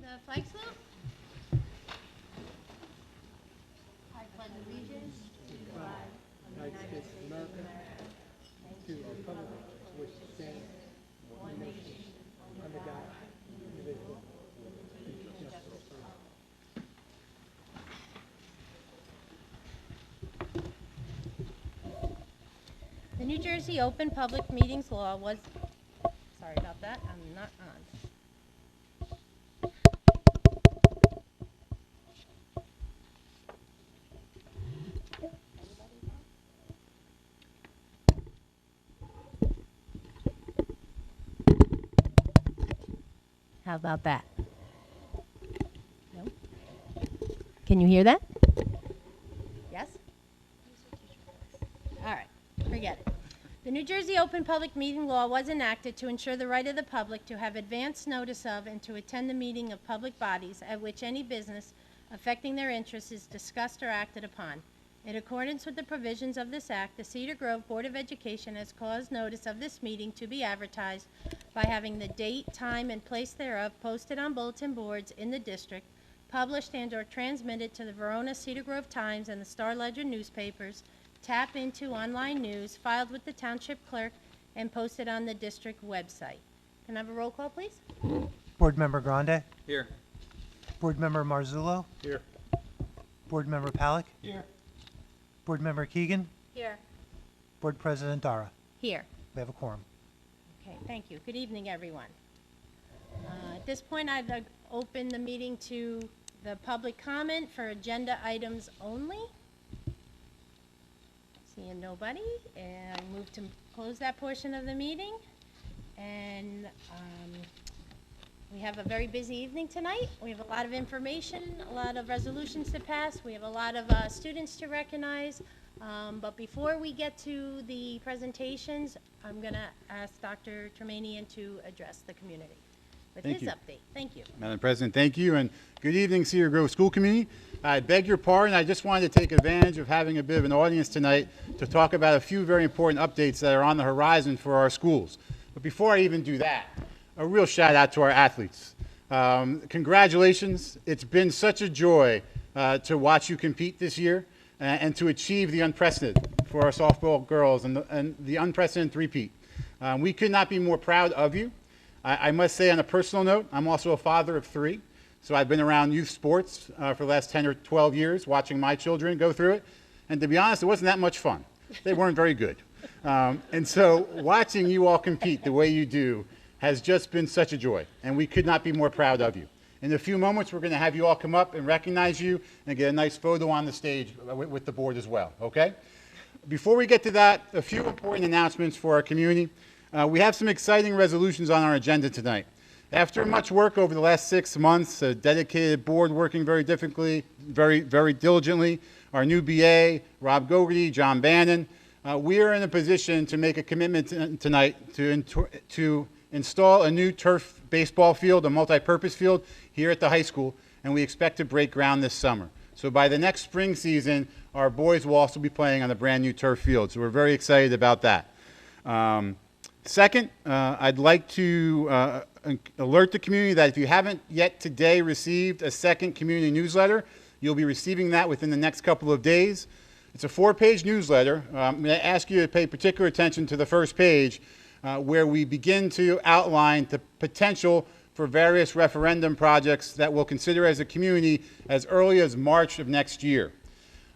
the flag salute. I pledge allegiance to the flag of the United States of America, to the republic which stands one nation under God, indivisible, with justice for all. The New Jersey Open Public Meetings Law was, sorry about that, I'm not on. How about that? No? Can you hear that? Yes? All right, forget it. The New Jersey Open Public Meeting Law was enacted to ensure the right of the public to have advance notice of and to attend the meeting of public bodies at which any business affecting their interests is discussed or acted upon. In accordance with the provisions of this act, the Cedar Grove Board of Education has caused notice of this meeting to be advertised by having the date, time, and place thereof posted on bulletin boards in the district, published and/or transmitted to the Verona Cedar Grove Times and the Star Ledger newspapers, tap into online news, filed with the township clerk, and posted on the district website. Can I have a roll call, please? Board Member Grande. Here. Board Member Marzullo. Here. Board Member Palick. Here. Board Member Keegan. Here. Board President Dara. Here. We have a quorum. Okay, thank you. Good evening, everyone. At this point, I'd like to open the meeting to the public comment for agenda items only. Seeing nobody, and I move to close that portion of the meeting. And we have a very busy evening tonight. We have a lot of information, a lot of resolutions to pass. We have a lot of students to recognize. But before we get to the presentations, I'm going to ask Dr. Tremanian to address the community with his update. Thank you. Madam President, thank you, and good evening, Cedar Grove School Committee. I beg your pardon, I just wanted to take advantage of having a bit of an audience tonight to talk about a few very important updates that are on the horizon for our schools. But before I even do that, a real shout out to our athletes. Congratulations. It's been such a joy to watch you compete this year and to achieve the unprecedented for our softball girls and the unprecedented three-peat. We could not be more proud of you. I must say, on a personal note, I'm also a father of three, so I've been around youth sports for the last 10 or 12 years, watching my children go through it, and to be honest, it wasn't that much fun. They weren't very good. And so watching you all compete the way you do has just been such a joy, and we could not be more proud of you. In a few moments, we're going to have you all come up and recognize you and get a nice photo on the stage with the board as well, okay? Before we get to that, a few important announcements for our community. We have some exciting resolutions on our agenda tonight. After much work over the last 6 months, a dedicated board working very diligently, our new BA, Rob Gogarty, John Bannon, we are in a position to make a commitment tonight to install a new turf baseball field, a multi-purpose field here at the high school, and we expect to break ground this summer. So by the next spring season, our boys will also be playing on a brand new turf field, so we're very excited about that. Second, I'd like to alert the community that if you haven't yet today received a second community newsletter, you'll be receiving that within the next couple of days. It's a 4-page newsletter. I'm going to ask you to pay particular attention to the first page, where we begin to outline the potential for various referendum projects that we'll consider as a community as early as March of next year.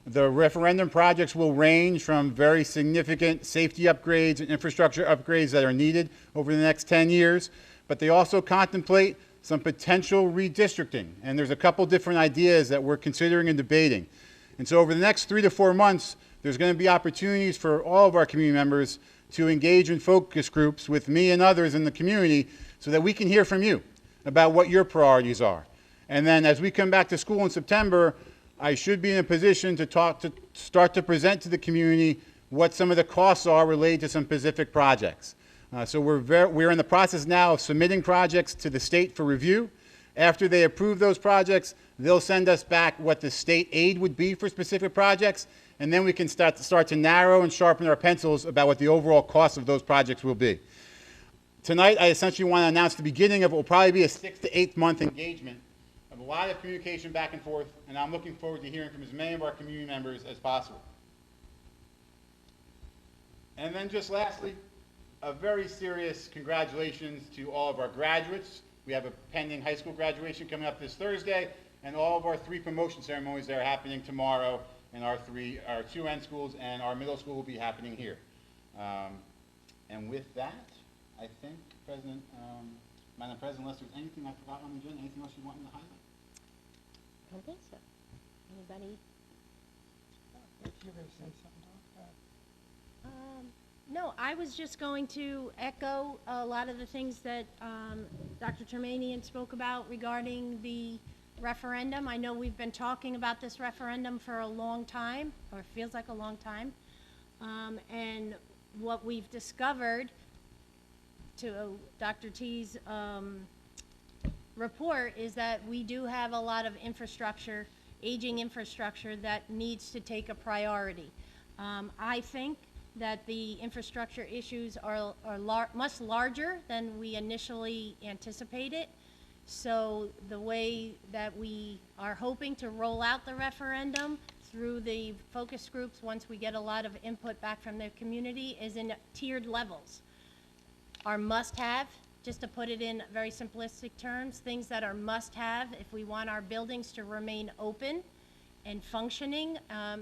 The referendum projects will range from very significant safety upgrades and infrastructure upgrades that are needed over the next 10 years, but they also contemplate some potential redistricting. And there's a couple different ideas that we're considering and debating. And so over the next 3 to 4 months, there's going to be opportunities for all of our community members to engage in focus groups with me and others in the community so that we can hear from you about what your priorities are. And then as we come back to school in September, I should be in a position to start to present to the community what some of the costs are related to some specific projects. So we're in the process now of submitting projects to the state for review. After they approve those projects, they'll send us back what the state aid would be for specific projects, and then we can start to narrow and sharpen our pencils about what the overall cost of those projects will be. Tonight, I essentially want to announce the beginning of what will probably be a 6 to 8 month engagement lot of communication back and forth, and I'm looking forward to hearing from as many of our community members as possible. And then just lastly, a very serious congratulations to all of our graduates. We have a pending high school graduation coming up this Thursday, and all of our 3 promotion ceremonies that are happening tomorrow in our 2 end schools, and our middle school will be happening here. And with that, I think, Madam President, unless there's anything I forgot on the agenda, anything else you want me to highlight? I don't think so. Anybody? If you're going to say something, go ahead. No, I was just going to echo a lot of the things that Dr. Termanian spoke about regarding the referendum. I know we've been talking about this referendum for a long time, or it feels like a long time. And what we've discovered, to Dr. T's report, is that we do have a lot of infrastructure, aging infrastructure, that needs to take a priority. I think that the infrastructure issues are much larger than we initially anticipated. So the way that we are hoping to roll out the referendum through the focus groups, once we get a lot of input back from the community, is in tiered levels. Our must-have, just to put it in very simplistic terms, things that are must-have if we want our buildings to remain open and functioning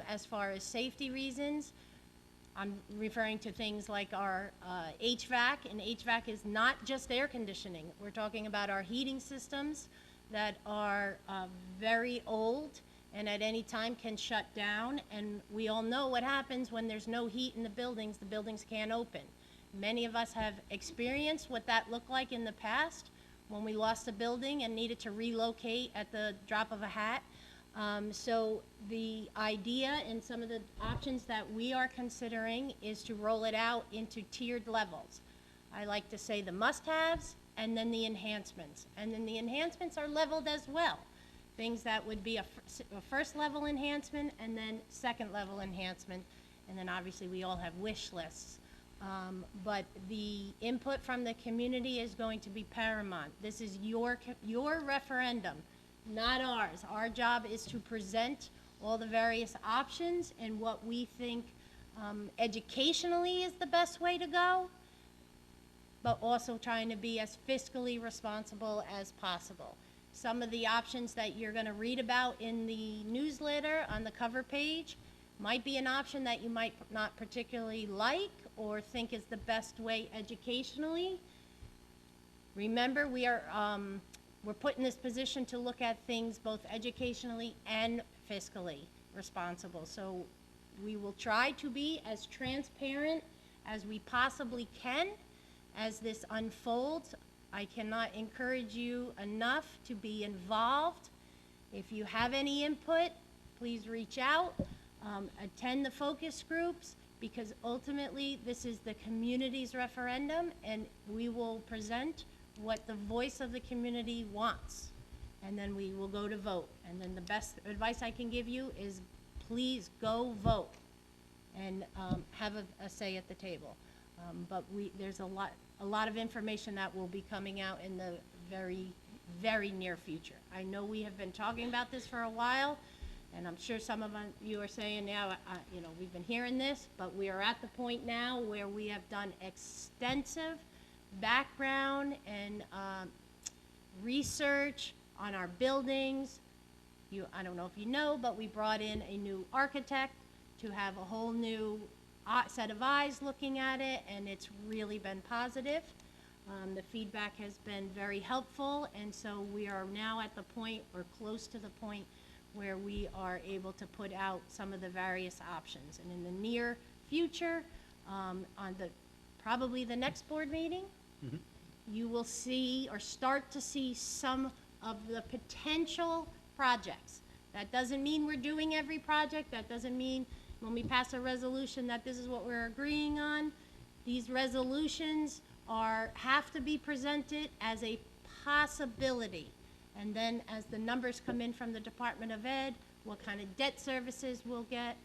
as far as safety reasons. I'm referring to things like our HVAC, and HVAC is not just air conditioning. We're talking about our heating systems that are very old and at any time can shut down, and we all know what happens when there's no heat in the buildings can't open. Many of us have experienced what that looked like in the past when we lost a building and needed to relocate at the drop of a hat. So the idea and some of the options that we are considering is to roll it out into tiered levels. I like to say the must-haves and then the enhancements. And then the enhancements are leveled as well. Things that would be a first level enhancement and then second level enhancement. And then obviously we all have wish lists. But the input from the community is going to be paramount. This is your referendum, not ours. Our job is to present all the various options and what we think educationally is the best way to go, but also trying to be as fiscally responsible as possible. Some of the options that you're going to read about in the newsletter on the cover page might be an option that you might not particularly like or think is the best way educationally. Remember, we're put in this position to look at things both educationally and fiscally responsible. So we will try to be as transparent as we possibly can as this unfolds. I cannot encourage you enough to be involved. If you have any input, please reach out. Attend the focus groups, because ultimately this is the community's referendum, and we will present what the voice of the community wants, and then we will go to vote. And then the best advice I can give you is please go vote and have a say at the table. But there's a lot of information that will be coming out in the very, very near future. I know we have been talking about this for a while, and I'm sure some of you are saying now, you know, we've been hearing this, but we are at the point now where we have done extensive background and research on our buildings. I don't know if you know, but we brought in a new architect to have a whole new set of eyes looking at it, and it's really been positive. The feedback has been very helpful, and so we are now at the point, or close to the point, where we are able to put out some of the various options. And in the near future, on probably the next board meeting, you will see or start to see some of the potential projects. That doesn't mean we're doing every project. That doesn't mean when we pass a resolution that this is what we're agreeing on. These resolutions have to be presented as a possibility. And then as the numbers come in from the Department of Ed, what kind of debt services we'll get,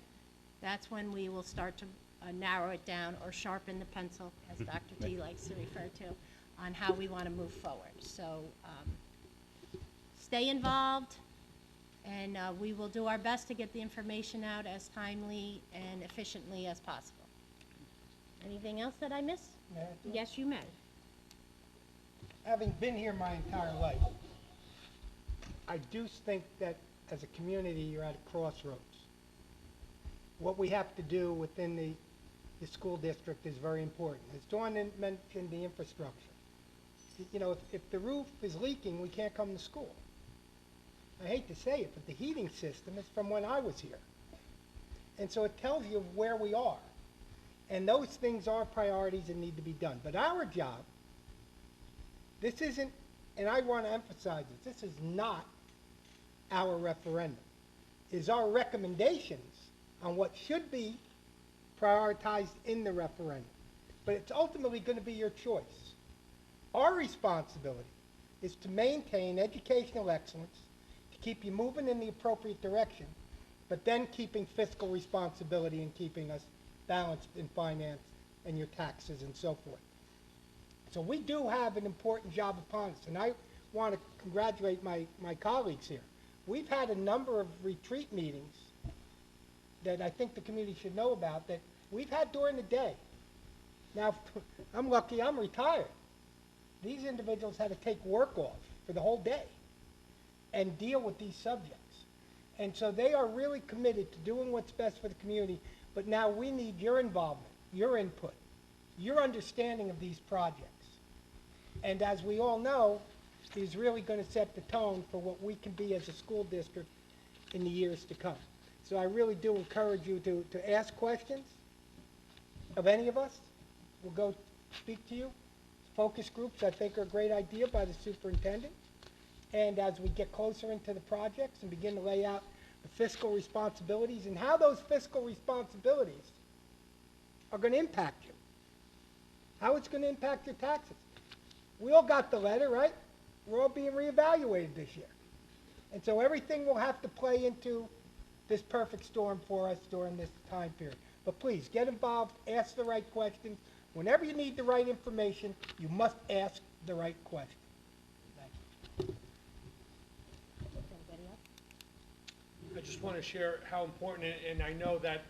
that's when we will start to narrow it down or sharpen the pencil, as Dr. T likes to refer to, on how we want to move forward. So stay involved, and we will do our best to get the information out as timely and efficiently as possible. Anything else that I missed? May I do it? Yes, you may. Having been here my entire life, I do think that as a community, you're at a crossroads. What we have to do within the school district is very important. As Dawn mentioned, the infrastructure. You know, if the roof is leaking, we can't come to school. I hate to say it, but the heating system is from when I was here. And so it tells you where we are. And those things are priorities that need to be done. But our job, this isn't, and I want to emphasize this is not our referendum. It's our recommendations on what should be prioritized in the referendum. But it's ultimately going to be your choice. Our responsibility is to maintain educational excellence, to keep you moving in the appropriate direction, but then keeping fiscal responsibility and keeping us balanced in finance and your taxes and so forth. So we do have an important job upon us, and I want to congratulate my colleagues here. We've had a number of retreat meetings that I think the community should know about that we've had during the day. Now, I'm lucky I'm retired. These individuals had to take work off for the whole day and deal with these subjects. And so they are really committed to doing what's best for the community, but now we need your involvement, your input, your understanding of these projects. And as we all know, is really going to set the tone for what we can be as a school district in the years to come. So I really do encourage you to ask questions of any of us. We'll go speak to you. Focus groups, I think, are a great idea by the superintendent. And as we get closer into the projects and begin to lay out the fiscal responsibilities and how those fiscal responsibilities are going to impact you, how it's going to impact your taxes. We all got the letter, right? We're all being reevaluated this year. And so everything will have to play into this perfect storm for us during this time period. But please, get involved, ask the right questions. Whenever you need the right information, you must ask the right question. Thank you. Anybody else? I just want to share how important, and I know that,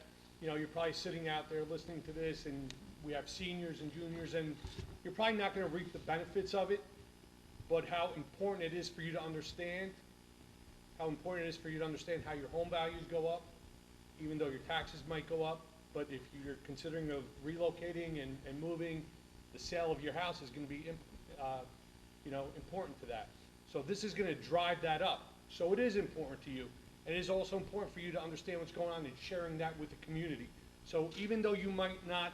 you know, you're probably sitting out there listening to this, and we have seniors and juniors, and you're probably not going to reap the benefits of it, but how important it is for you to understand, how important it is for you to understand how your home values go up, even though your taxes might go up. But if you're considering of relocating and moving, the sale of your house is going to be, you know, important to that. So this is going to drive that up. So it is important to you. And it is also important for you to understand what's going on and sharing that with the community. So even though you might not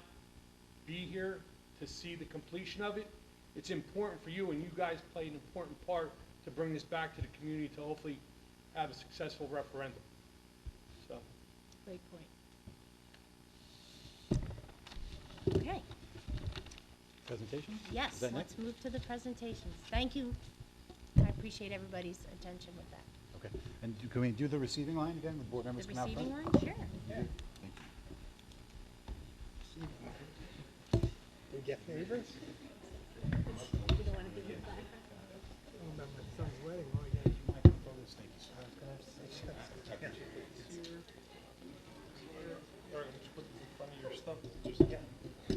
be here to see the completion of it, it's important for you, and you guys play an important part to bring this back to the community to hopefully have a successful referendum. So. Great point. Okay, Presentation? yes, Is that let's next? move to the presentations. Thank you. I appreciate everybody's attention with that. Okay. And can we do the receiving line again? The board members The come out front? receiving line, sure. Thank you. We get favors? You don't want to give it back? I remember my son's wedding. Oh, yeah. All right, just put this in front of your stuff. Just, yeah. Okay.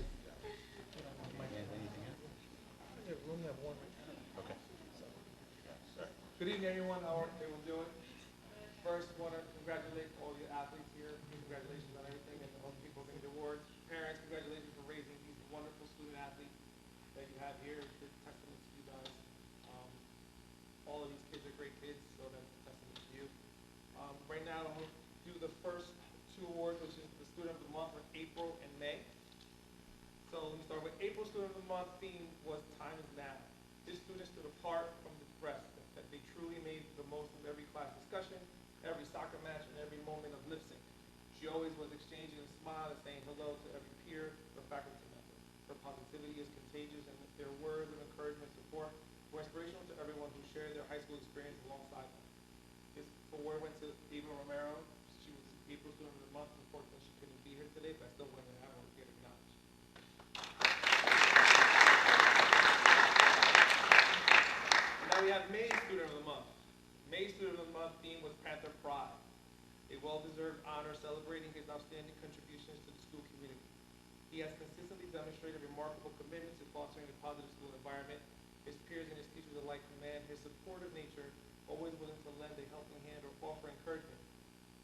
Good evening, everyone. How are everyone doing? First, want to congratulate all the athletes here. Congratulations on everything, and all the people getting the awards. Parents, congratulations for raising these wonderful student athletes that you have here. It's a testament to you guys. All of these kids are great kids, so that's a testament to you. Right now, I'm going to do the first two awards, which is the Student of the Month for April and May. So let me start with April Student of the Month theme was Time is Now. This student stood apart from the rest, that they truly made the most of every class discussion, every soccer match, and every moment of lip sync. She always was exchanging a smile and saying hello to every peer or faculty member. Her positivity is contagious, and their words of encouragement and support were inspirational to everyone who shared their high school experience alongside them. This award went to Eva Romero. She was April Student of the Month. Unfortunately, she couldn't be here today, but I still wanted to have her get acknowledged. Now we have May Student of the Month. remarkable commitment to fostering a positive school environment. His peers and his teachers alike commend his supportive nature, always willing to lend a helping hand or offer encouragement.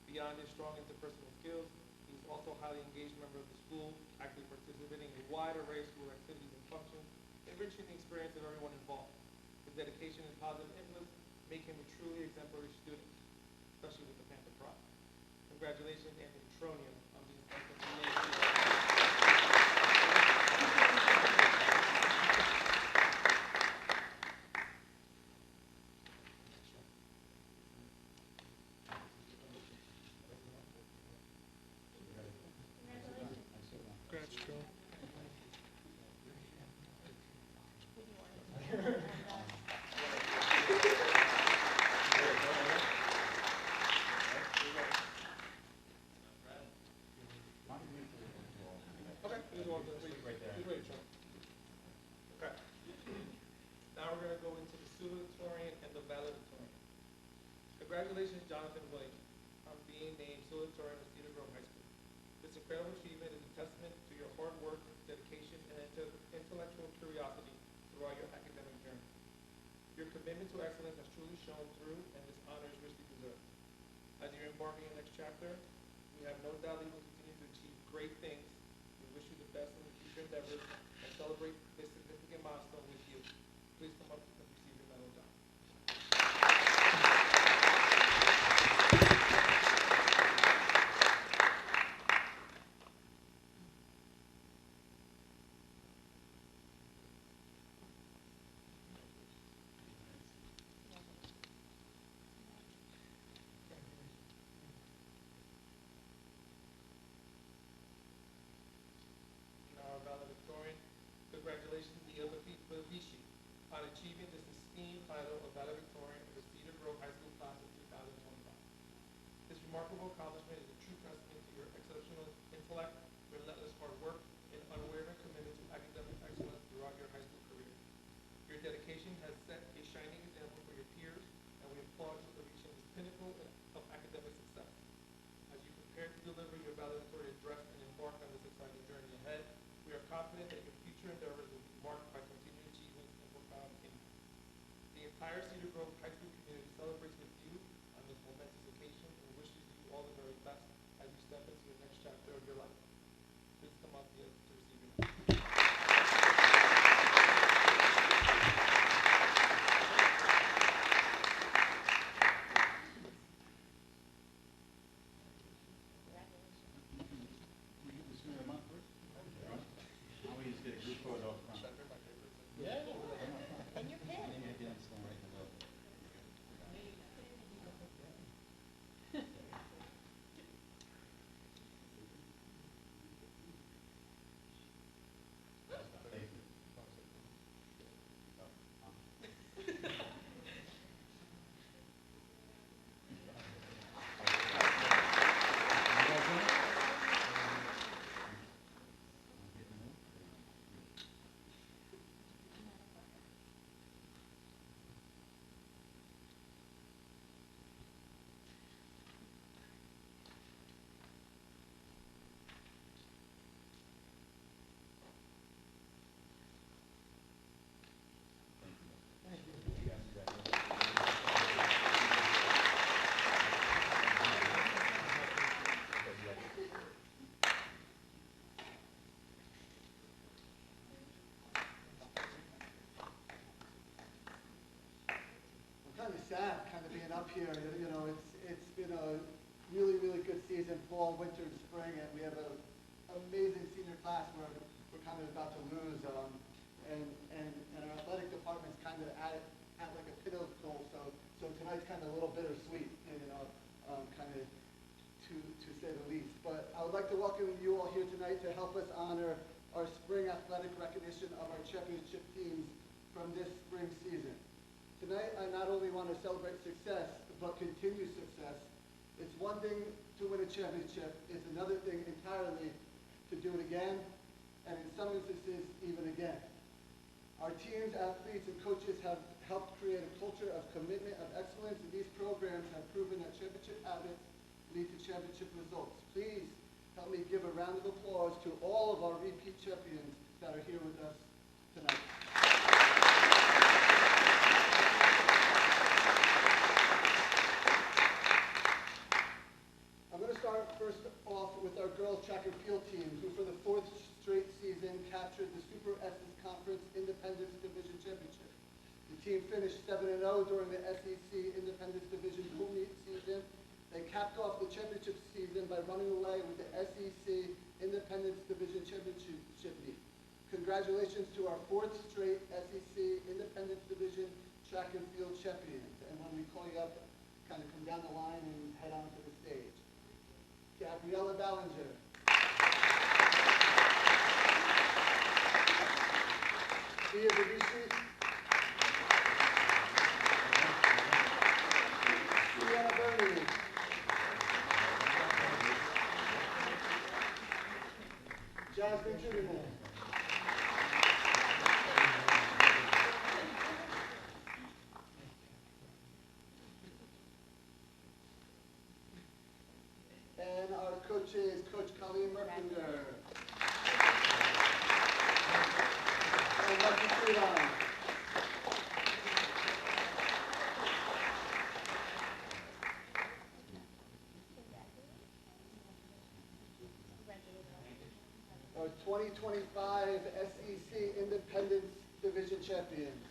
Beyond his strong interpersonal skills, he is also a highly engaged member of the school, actively participating in a wide array of school activities and functions, enriching the experience of everyone involved. His dedication and positive influence make him a truly exemplary student, especially with the Panther Pride. Congratulations, Anthony Tronium, on being selected for the nation. Congrats, Joe. Okay, here's one, please. Please wait, Joe. Okay. Now we're gonna go into the salutatorian and the valedictorian. Congratulations, Jonathan Williams, on being named salutatorian of Cedar Grove High School. This incredible achievement is a testament to your hard work, dedication, and intellectual curiosity throughout your academic journey. Your commitment to excellence has truly shown through, and this honor is richly deserved. As you embark on your next chapter, we have no doubt that you will continue to achieve great things. We wish you the best in your future endeavors and celebrate this significant milestone with you. Please come up and receive your medal, John. Now, our valedictorian, congratulations, Neil Bavishi, on achieving this esteemed title of valedictorian of the Cedar Grove High School class of 2025. This remarkable accomplishment is a true testament to your exceptional intellect, relentless hard work, and unwavering commitment to academic excellence throughout your high school career. Your dedication has set a shining example for your peers, and we applaud you for reaching this pinnacle of academic success. As you prepare to deliver your valedictory address and embark on this exciting journey ahead, we are confident that your future endeavors will be marked by continued achievements and profound impact. The entire Cedar Grove High School community celebrates with you on this momentous occasion and wishes you all the very best as you step into the next chapter of your life. Please come up here to receive your medal. Kind of sad, kind of being up here. You know, it's been a really, really good season, fall, winter, and spring, and we have an amazing senior class where we're kind of about to lose. And our athletic department's kind of at like a pinnacle, so tonight's kind of a little bittersweet, you know, kind of to say the least. But I would like to welcome you all here tonight to help us honor our spring athletic recognition of our championship teams from this spring season. Tonight, I not only want to celebrate success, but continued success. It's one thing to win a championship, it's another thing entirely to do it again, and in some instances, even again. Our teams, athletes, and coaches have helped create a culture of commitment, of excellence, and these programs have proven that championship habits lead to championship results. Please help me give a round of applause to all of our repeat champions that are here with us tonight. I'm going to start first off with our girls track and field team, who for the 4th straight season captured the Super S's Conference Independence Division Championship. The team finished 7-0 during the SEC Independence Division pool meet season. They capped off the championship season by running away with the SEC Independence Division Championship meet. Congratulations to our 4th straight SEC Independence Division track and field champions. And when we call you up, kind of come down the line and head on to the stage. Gabriella Ballinger. Thea Debussy. Sienna Bernie. Jasmine Julian. And our coach is Coach Colleen Merkinder. And Lucky Freelon. Our 2025 SEC Independence Division champions.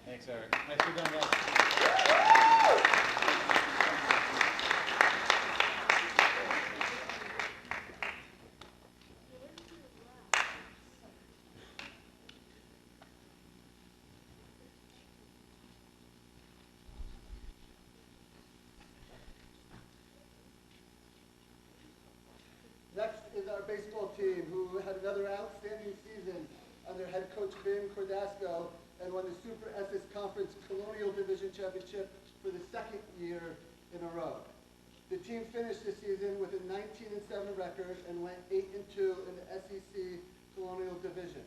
Thanks, Eric. Nicely done, guys. Next is our baseball team, who had another outstanding season under head coach Ben Cordasco and won the Super S's Conference Colonial Division Championship for the 2nd year in a row. The team finished the season with a 19-7 record and went 8-2 in the SEC Colonial Division.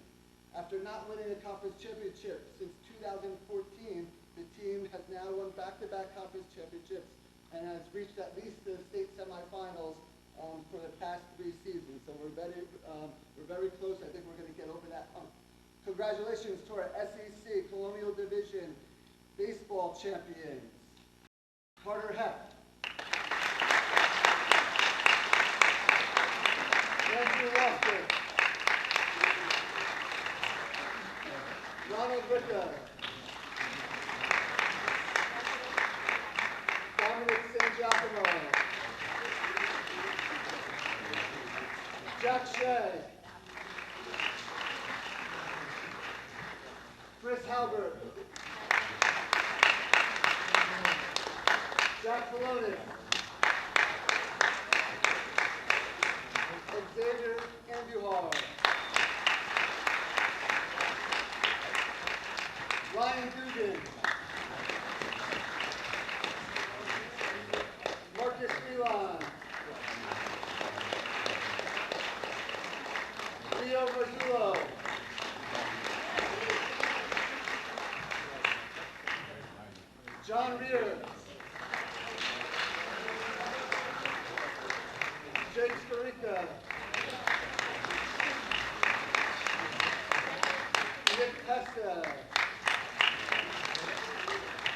After not winning a conference championship since 2014, the team has now won back-to-back conference championships and has reached at least the state semifinals for the past 3 seasons. So we're very close. I think we're going to get over that hump. Congratulations to our SEC Colonial Division baseball champions. Carter Heck. Andrew Loftus. Ronald Ritter. Dominic San Giacomo. Jack Shea. Chris Halbert. Jack Pelonis. Xavier Andujar. Ryan Dugan. Marcus Milan. Leo Mazzullo. John Rear. Jake Skorica. Nick Testa.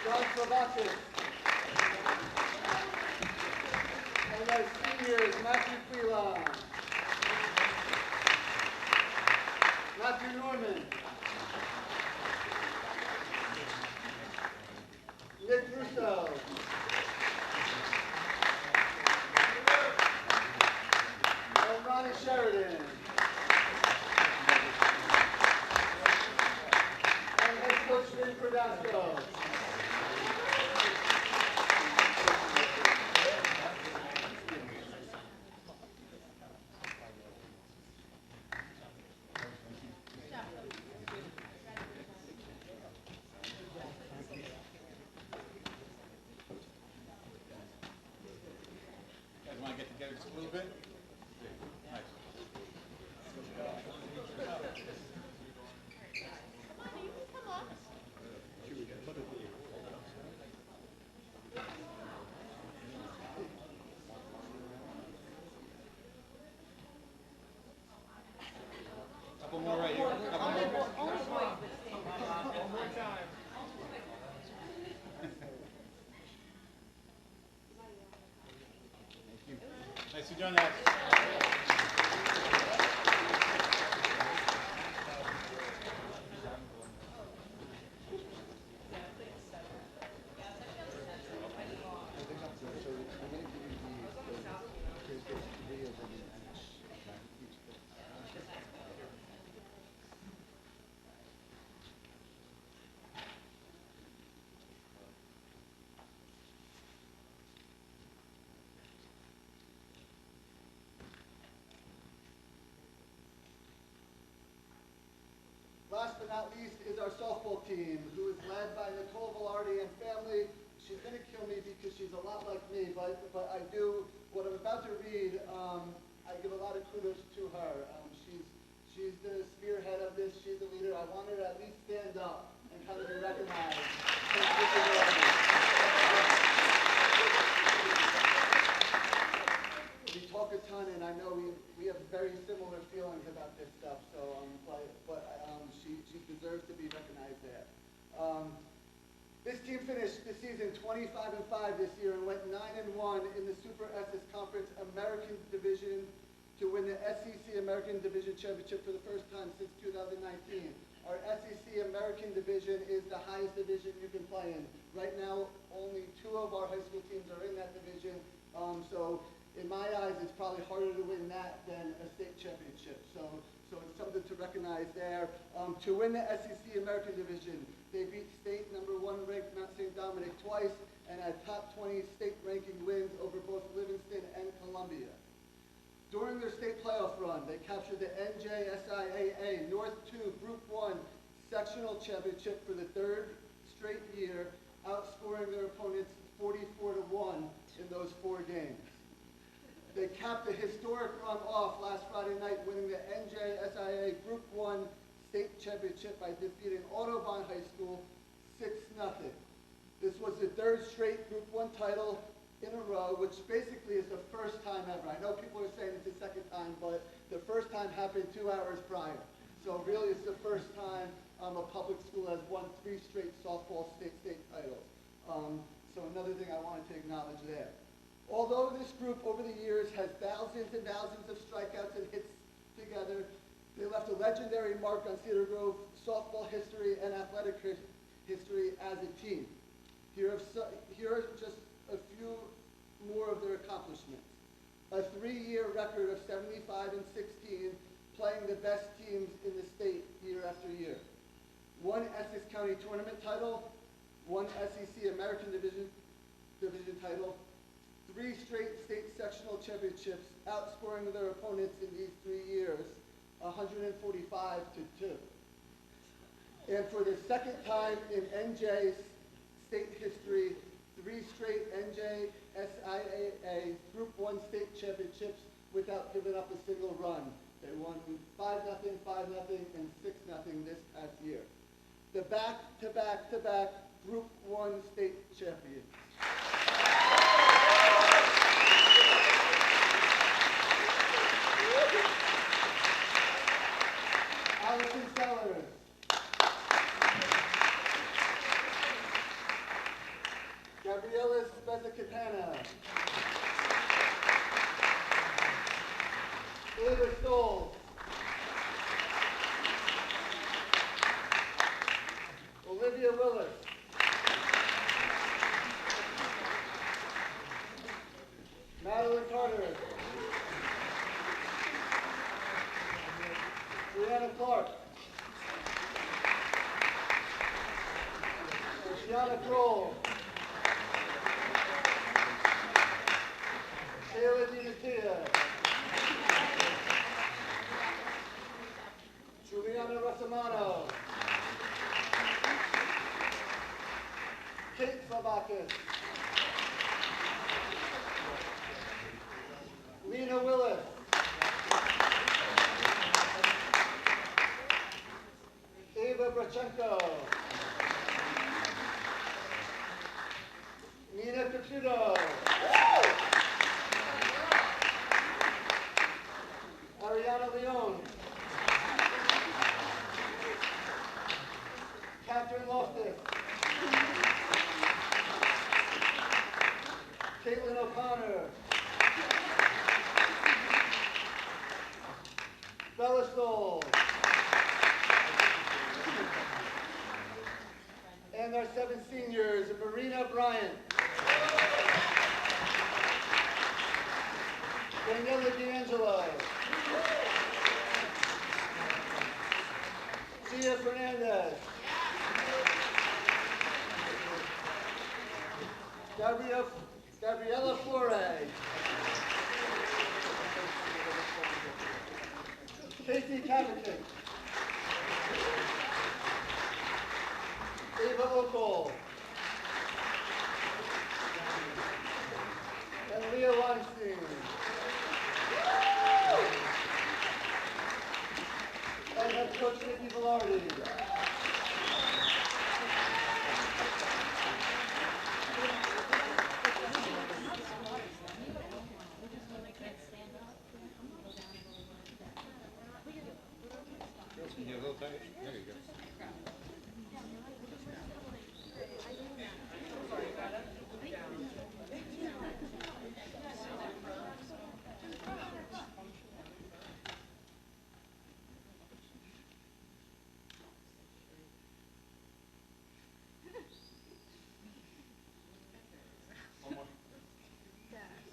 John Slovakic. And our seniors, Matthew Quilon. Matthew Norman. Nick Russo. And Ronnie Sheridan. And head coach Vin Cordasco. to get together just a little bit? Nice. Couple more right here. Couple more. One more time. Thank you. Nicely done, Alex. Last but not least is our softball team, who is led by Nicole Velarde and family. She's gonna kill me because she's a lot like me, but I do, what I'm about to read, I give a lot of kudos to her. She's the spearhead of this, she's the leader. I want her to at least stand up and kind of be recognized. We talk a ton, and I know we have very similar feelings about this stuff. So, she deserves to be recognized there. This team finished the season 25-5 this year and went 9-1 in the Super SS Conference American Division to win the SEC American Division Championship for the first time since 2019. Our SEC American Division is the highest division you can play in. Right now, only 2 of our high school teams are in that division. So in my eyes, it's probably harder to win that than a state championship. So it's something to recognize there. To win the SEC American Division, they beat state number 1 ranked Mount St. Dominic twice and had top 20 state ranking wins over both Livingston and Columbia. During their state playoff run, they captured the NJSIAA North 2 Group 1 sectional championship for the 3rd straight year, outscoring their opponents 44-1 in those 4 games. They capped a historic run off last Friday night, winning the NJSIAA Group 1 state championship by defeating Audubon High School 6-0. This was the 3rd straight Group 1 title in a row, which basically is the first time ever. I know people are saying it's the second time, but the first time happened 2 hours prior. So really it's the first time a public school has won 3 straight softball state titles. So another thing I wanted to acknowledge there. Although this group over the years has thousands and thousands of strikeouts and hits together, they left a legendary mark on Cedar Grove softball history and athletic history as a team. Here are just a few more of their accomplishments. A 3-year record of 75-16, playing the best teams in the state year after year. 1 Essex County tournament title, 1 SEC American Division title, 3 straight state sectional championships, outscoring their opponents in these 3 years, 145-2. And for the second time in NJ's state history, 3 straight NJSIAA Group 1 state championships without giving up a single run. They won 5-0, 5-0, and 6-0 this past year. The back-to-back Group 1 state champions. Allison Sellers. Gabriela Spezza-Catana. Ava Stoll. Olivia Willis. Madeline Carter. Brianna Clark. Gianna Kroll. Taylor DiMattia. Juliana Rossamano. Kate Slabakis. Picciuto. Ariana Leone. Catherine Loftus. Caitlin O'Connor. Bella Stoll. And our 7 seniors, Marina Bryant. Daniela D'Angelo. Sia Fernandez. Gabriela Flore. Casey Cavendon. Ava Okol. And Leah Weinstein. And head coach Nikki Velarde.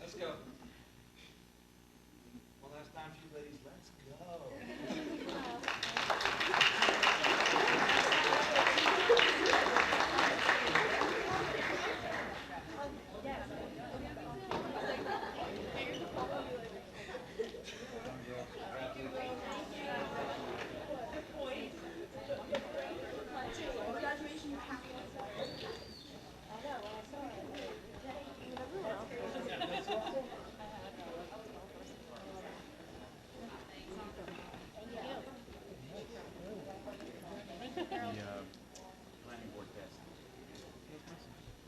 Let's go. One last time for you ladies, let's go.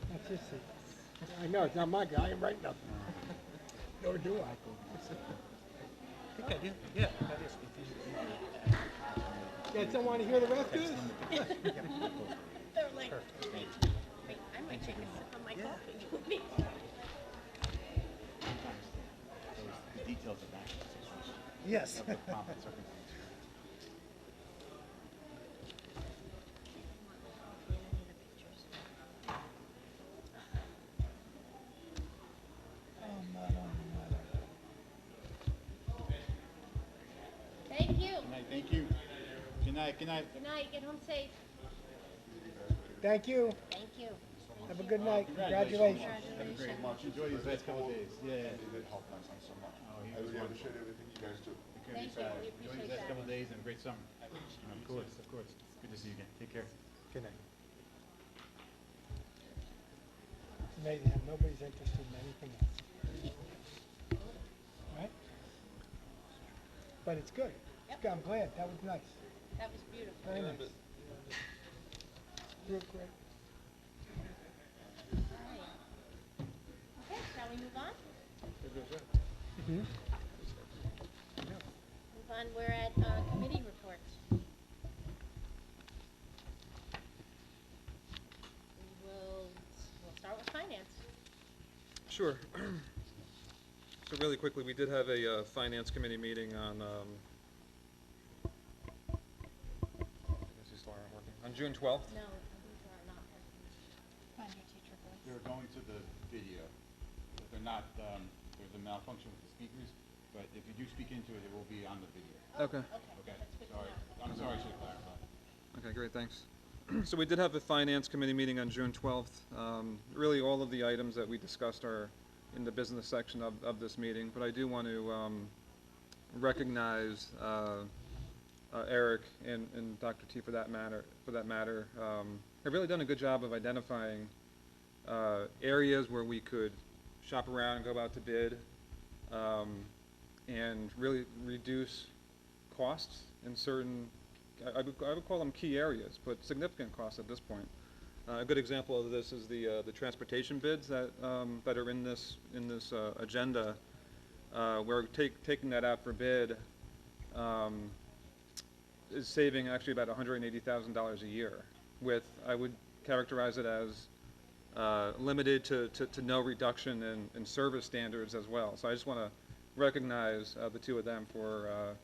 That's just it. I know, it's not my guy, I ain't writing nothing. Nor do I. I think I did, yeah. You guys don't want to hear the rest of this? They're like, wait, I might take a sip of my coffee. Details of that. Yes. Thank you. Good night, thank you. Good night, good night. Good night, get home safe. Thank you. Thank you. Have a good night. Congratulations. Have a great March. Enjoy these last couple of days. Yeah. They did help my son so much. I really appreciate everything you guys do. Thank you, we Enjoy these appreciate last that. couple of days and a great summer. Of course, of course. Good to see you again. Take care. Good night. It's amazing how nobody's interested in anything else. Right? But it's good. It's good. I'm glad. That was nice. That was beautiful. Very nice. You were great. Okay, shall we move on? Mhm. Move on, we're at committee reports. We'll start with finance. Sure. So really quickly, we did have a finance committee meeting on, I guess these still aren't working, on June 12th. No, these are not working. Find your teacher voice. They're going to the video. But they're not, there's a malfunction with the speakers, but if you do speak into it, it will be on the video. Okay. Okay? That's good to Sorry. know. I'm sorry, I should have clarified. Okay, great, thanks. So we did have a finance committee meeting on June 12th. Really, all of the items that we discussed are in the business section of this meeting, but I do want to recognize Eric and Dr. T for that matter. Have really done a good job of identifying areas where we could shop around and go out to bid, and really reduce costs in certain, I would call them key areas, but significant costs at this point. A good example of this is the transportation bids that are in this agenda. We're taking that out for bid. Is saving actually about $180,000 a year, with, I would characterize it as limited to no reduction in service standards as well. So I just want to recognize the two of them for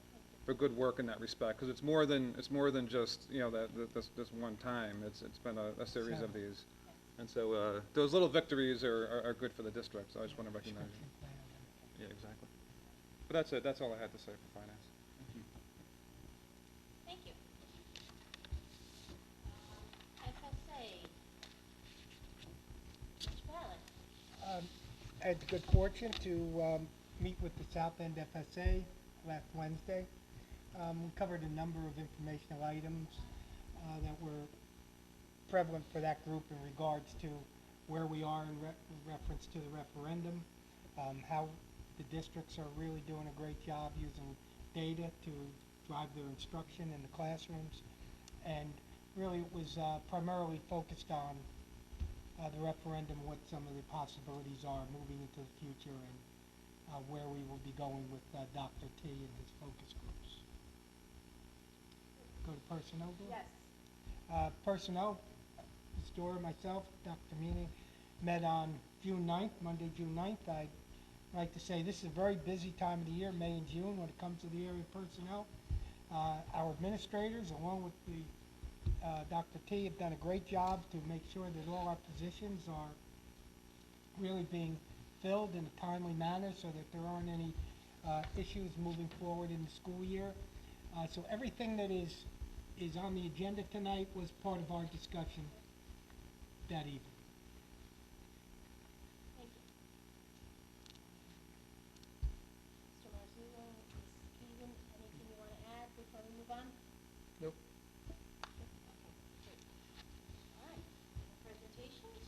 good work in that respect, because it's more than just, you know, this one time. It's been a series of these, and so those little victories are good for the district. So I just want to recognize you. Yeah, exactly. But that's it. That's all I had to say for finance. Thank you. FSA. Mr. Ballard. I had the good fortune to meet with the South End FSA last Wednesday. We covered a number of informational items that were prevalent for that group in regards to where we are in reference to the referendum, how the districts are really doing a great job using data to drive their instruction in the classrooms, and really it was primarily focused on the referendum, what some of the possibilities are moving into the future, and where we will be going with Dr. T and his focus groups. Go to personnel, Dora? Yes. Personnel, Ms. Dora, myself, Dr. Meany, met on June 9th, Monday, June 9th. I'd like to say this is a very busy time of the year, May and June, when it comes to the area of personnel. Our administrators, along with the Dr. T, have done a great job to make sure that all our positions are really being filled in a timely manner so that there aren't any issues moving forward in the school year. So everything that is on the agenda tonight was part of our discussion that evening. Thank you. Mr. Marzullo, Ms. Keegan, anything you want to add before we move on? Nope. Okay, great. All right, presentations.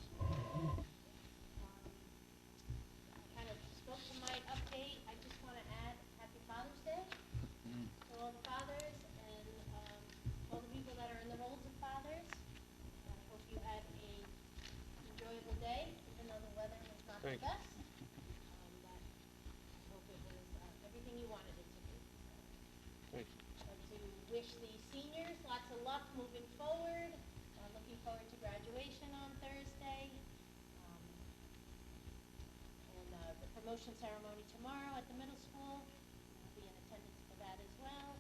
I kind of spoke to my update. I just want to add Happy Father's Day to all the fathers and all the people that are in the roles of fathers. I hope you had a enjoyable day, even though the weather was not the Thank you. best. But I hope it was everything you wanted it to be. Thank you. So to wish the seniors lots of luck moving forward. Looking forward to graduation on Thursday. And the promotion ceremony tomorrow at the middle school. I'll be in attendance for that as well.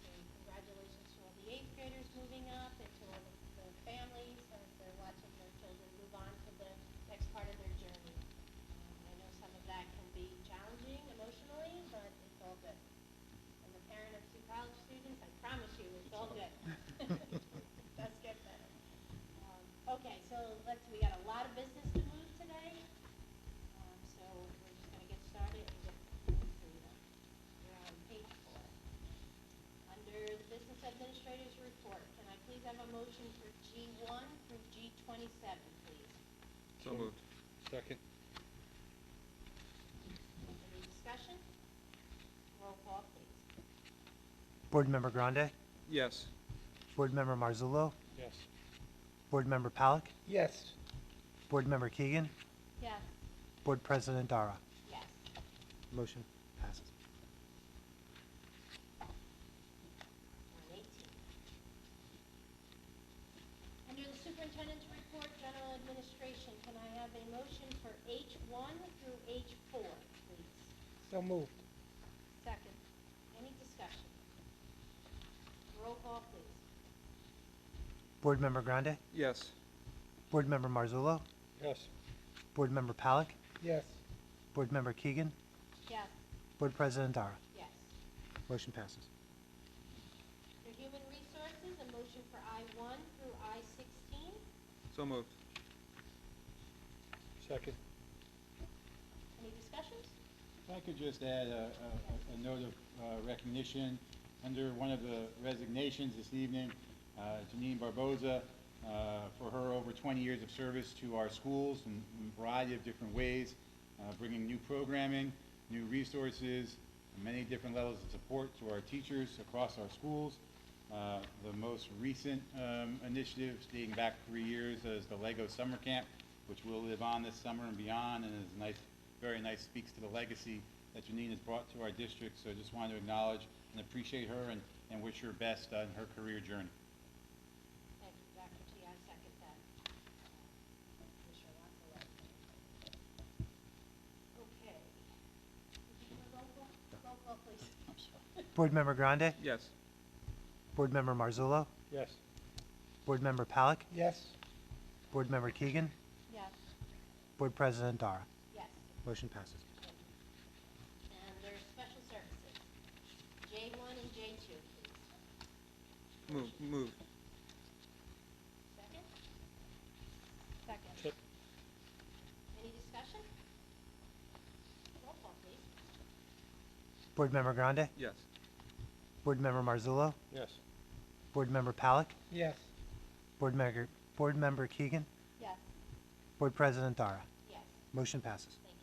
So congratulations to all the 8th graders moving up and to all the families as they're watching their children move on to the next part of their journey. I know some of that can be challenging emotionally, but it's all good. As a parent of 2 college students, I promise you, it's all good. Does get better. Okay, so we got a lot of business to move today. So we're just gonna get started and get moving through them. We're on page 4. Under the Business Administrator's Report, can I please have a motion for G1 through G27, please? So moved. Second. Any discussion? Roll call, please. Board Member Grande, Yes. Board Member Marzullo, Yes. Board Member Pollack, Yes. Board Member Keegan, Yes. Board President Dara. Yes. Motion passes. On 18. Under the Superintendent's Report, General Administration, can I have a motion for H1 through H4, please? So moved. Second. Any discussion? Roll call, please. Board Member Grande, Yes. Board Member Marzullo, Yes. Board Member Pollack, Yes. Board Member Keegan, Yes. Board President Dara. Yes. Motion passes. For Human Resources, a motion for I1 through I16. So moved. Second. Any discussions? If I could just add a note of recognition. Under one of the resignations this evening, Janine Barboza, for her over 20 years of service to our schools in a variety of different ways, bringing new programming, new resources, and many different levels of support to our teachers across our schools. The most recent initiatives dating back 3 years is the Lego Summer Camp, which will live on this summer and beyond, and is nice, very nice, speaks to the legacy that Janine has brought to our district. So I just wanted to acknowledge and appreciate her and wish her best in her career journey. Thank you, Dr. T. I second that. Commissioner Lockwood. Okay. Would you do a roll call? Roll call, please. Board Member Grande, Yes. Board Member Marzullo, Yes. Board Member Pollack, Yes. Board Member Keegan, Yes. Board President Dara. Yes. Motion passes. And there's special services. J1 and J2, please. Move. Second? Second. Any discussion? Roll call, please. Board Member Grande, Yes. Board Member Marzullo, Yes. Board Member Pollack, Yes. Board Member Keegan, Yes. Board President Dara. Yes. Motion passes. Thank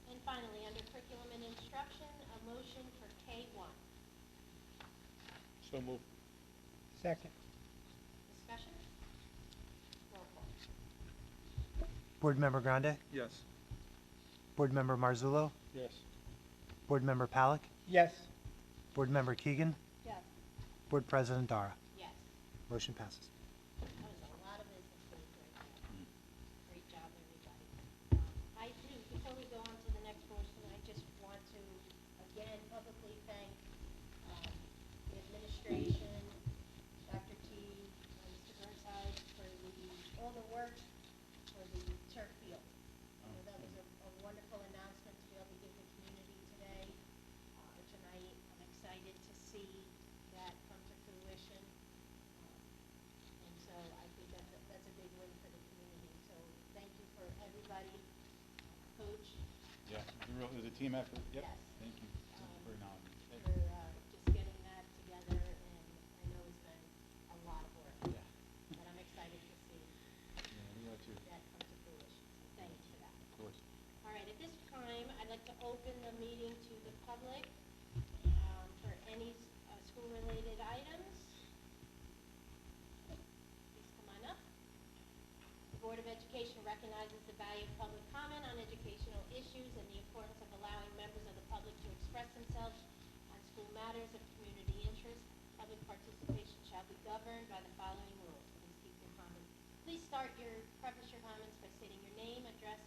you. And finally, under curriculum and instruction, a motion for K1. So move. Second. Discussion? Roll call. Board Member Grande, Yes. Board Member Marzullo, Yes. Board Member Pollack, Yes. Board Member Keegan, Yes. Board President Dara. Yes. Motion passes. That was a lot of business for you right there. Great job, everybody. I do, before we go on to the next portion, I just want to, again, publicly thank the administration, Dr. T, Mr. Burnside, for all the work for the turf field. I know that was a wonderful announcement to be able to give the community today, tonight. I'm excited to see that come to fruition. And so I think that's a big win for the community. So thank you for everybody, Coach, Yeah, it was a team effort. Yep. Yes. Thank you. Thank you for acknowledging. for just getting that together. And I know it's been a lot of work. Yeah. But I'm excited to see Yeah, we are too. that come to fruition. So thank you for that. Of course. All right, at this time, I'd like to open the meeting to the public for any school-related items. Please come on up. The Board of Education recognizes the value of public comment on educational issues and the importance of allowing members of the public to express themselves on school matters of community interest. Public participation shall be governed by the following rules. Please keep your comments. Please preface your comments by stating your name, address,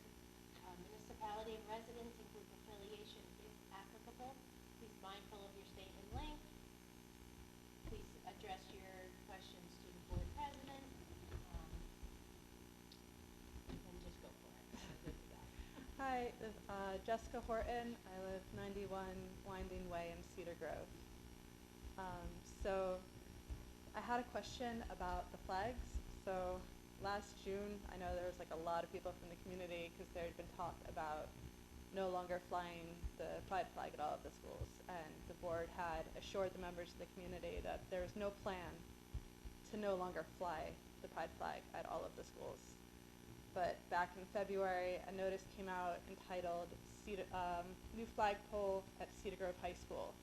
municipality of residence, and group affiliation if applicable. Please mindful of your statement length. Please address your questions to the board president. And just go for it. Good to go. Hi, Jessica Horton. I live 91 Winding Way in Cedar Grove. So I had a question about the flags. So last June, I know there was like a lot of people from the community because there had been talk about no longer flying the pride flag at all of the schools. And the board had assured the members of the community that there was no plan to no longer fly the pride flag at all of the schools. But back in February, a notice came out entitled New Flagpole at Cedar Grove High School.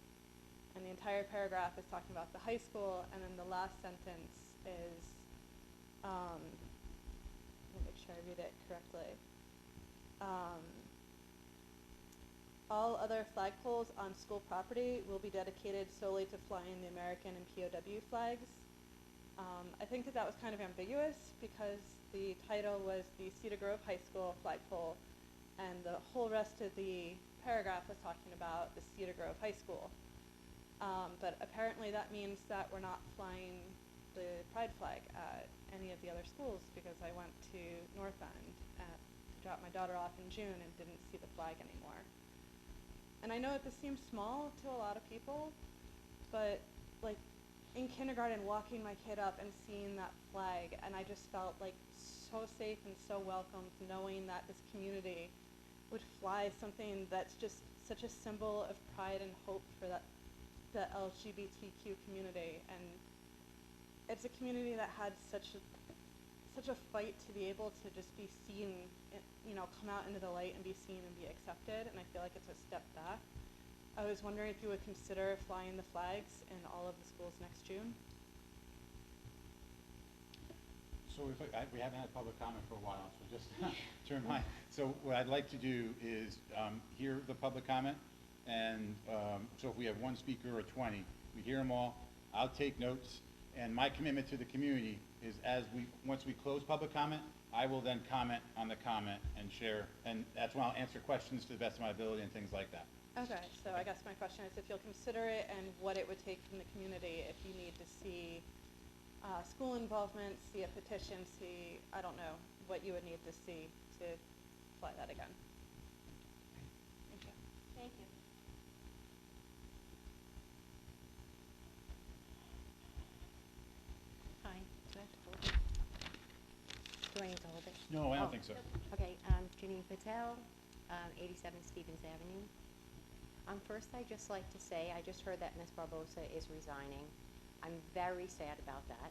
And the entire paragraph is talking about the high school, and then the last sentence is, let me make sure I read it correctly. All other flagpoles on school property will be dedicated solely to flying the American and POW flags. I think that was kind of ambiguous because the title was the Cedar Grove High School flagpole, and the whole rest of the paragraph was talking about the Cedar Grove High School. But apparently that means that we're not flying the pride flag at any of the other schools, because I went to North End to drop my daughter off in June and didn't see the flag anymore. And I know that this seems small to a lot of people, but like in kindergarten, walking my kid up and seeing that flag, and I just felt like so safe and so welcomed, knowing that this community would fly something that's just such a symbol of pride and hope for the LGBTQ community. And it's a community that had such a fight to be able to just be seen, come out into the light and be seen and be accepted, and I feel like it's a step back. I was wondering if you would consider flying the flags in all of the schools next June. So we haven't had public comment for a while, so just to remind. So what I'd like to do is hear the public comment, and so if we have one speaker or 20, we hear them all. I'll take notes, and my commitment to the community is once we close public comment, I will then comment on the comment and share, and that's when I'll answer questions to the best of my ability and things like that. Okay, so I guess my question is if you'll consider it and what it would take from the community if you need to see school involvement, see a petition, see, I don't know, what you would need to see to fly that again. Thank you. Thank you. Hi, do I have to hold it? Do I need to hold it? No, I don't Oh. think so. Okay, Janine Patel, 87 Stevens Avenue. First, I'd just like to say, I just heard that Ms. Barbosa is resigning. I'm very sad about that.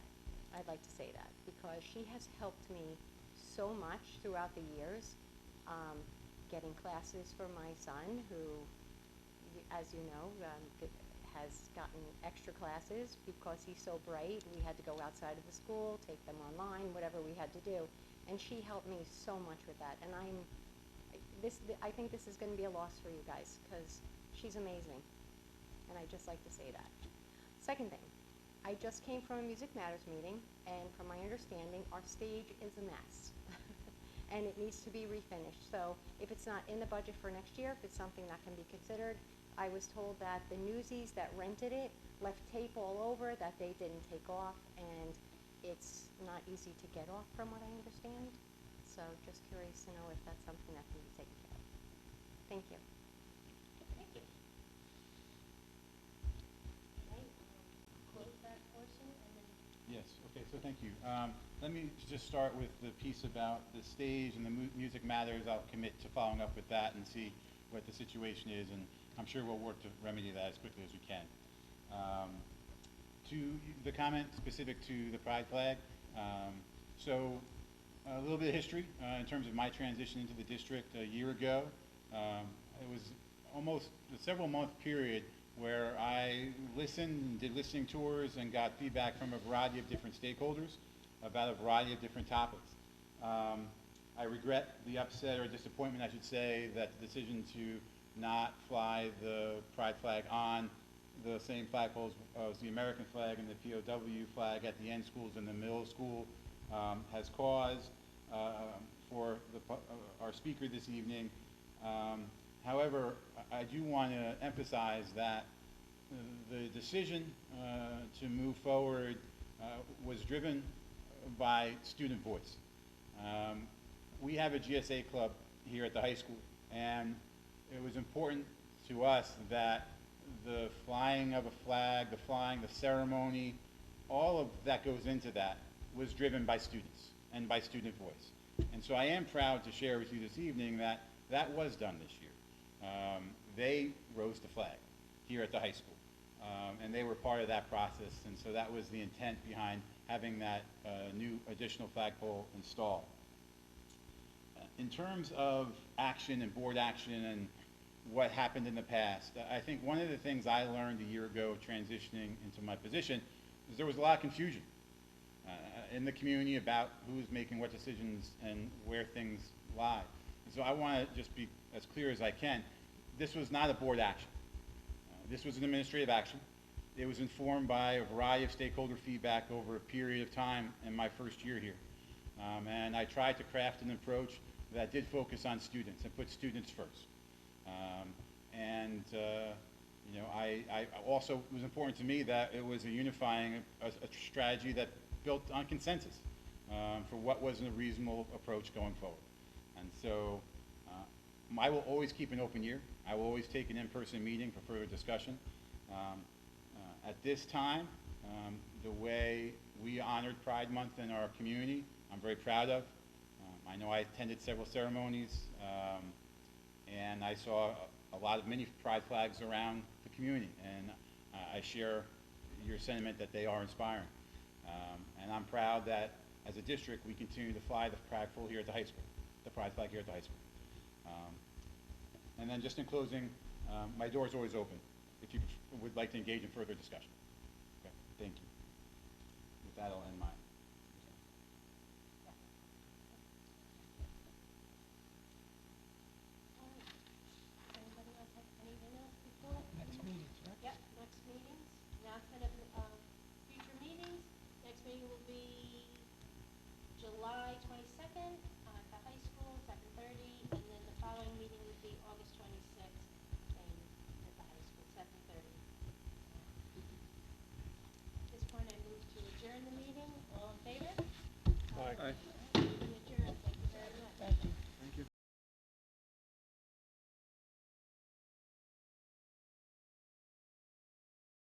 I'd like to say that, because she has helped me so much throughout the years, getting classes for my son, who, as you know, has gotten extra classes because he's so bright. We had to go outside of the school, take them online, whatever we had to do. And she helped me so much with that. And I think this is going to be a loss for you guys, because she's amazing. And I'd just like to say that. Second thing, I just came from a Music Matters meeting, and from my understanding, our stage is a mess. And it needs to be refinished. So if it's not in the budget for next year, if it's something that can be considered, I was told that the newsies that rented it left tape all over that they didn't take off, and it's not easy to get off from what I understand. So just curious to know if that's something that can be taken care of. Thank you. Thank you. Okay, close that portion and then. Yes, okay, so thank you. Let me just start with the piece about the stage and the Music Matters. I'll commit to following up with that and see what the situation is, and I'm sure we'll work to remedy that as quickly as we can. To the comment specific to the pride flag, so a little bit of history in terms of my transition into the district a year ago. It was almost a several-month period where I listened and did listening tours and got feedback from a variety of different stakeholders about a variety of different topics. I regret the upset or disappointment, I should say, that the decision to not fly the pride flag on the same flagpoles as the American flag and the POW flag at the end schools and the middle school has caused for our speaker this evening. However, I do want to emphasize that the decision to move forward was driven by student voice. We have a GSA club here at the high school, and it was important to us that the flying of a flag, the ceremony, all of that goes into that was driven by students and by student voice. And so I am proud to share with you this evening that that was done this year. They rose the flag here at the high school, and they were part of that process, and so that was the intent behind having that new additional flagpole installed. In terms of action and board action and what happened in the past, I think one of the things I learned a year ago transitioning into my position is there was a lot of confusion in the community about who was making what decisions and where things lie. And so I want to just be as clear as I can. This was not a board action. This was an administrative action. It was informed by a variety of stakeholder feedback over a period of time in my first year here. And I tried to craft an approach that did focus on students and put students first. You know, I also, it was important to me that it was a unifying a strategy that built on consensus for what was a reasonable approach going forward. And so I will always keep an open ear. I will always take an in-person meeting for further discussion. At this time, the way we honored Pride Month in our community, I'm very proud of. I know I attended several ceremonies, and I saw a lot of many pride flags around the community, and I share your sentiment that they are inspiring. And I'm proud that as a district we continue to fly the pride flag here at the high school, the pride flag here at the high school. And then just in closing, My door is always open if you would like to engage in further discussion. Okay, thank you. With that, I'll end mine.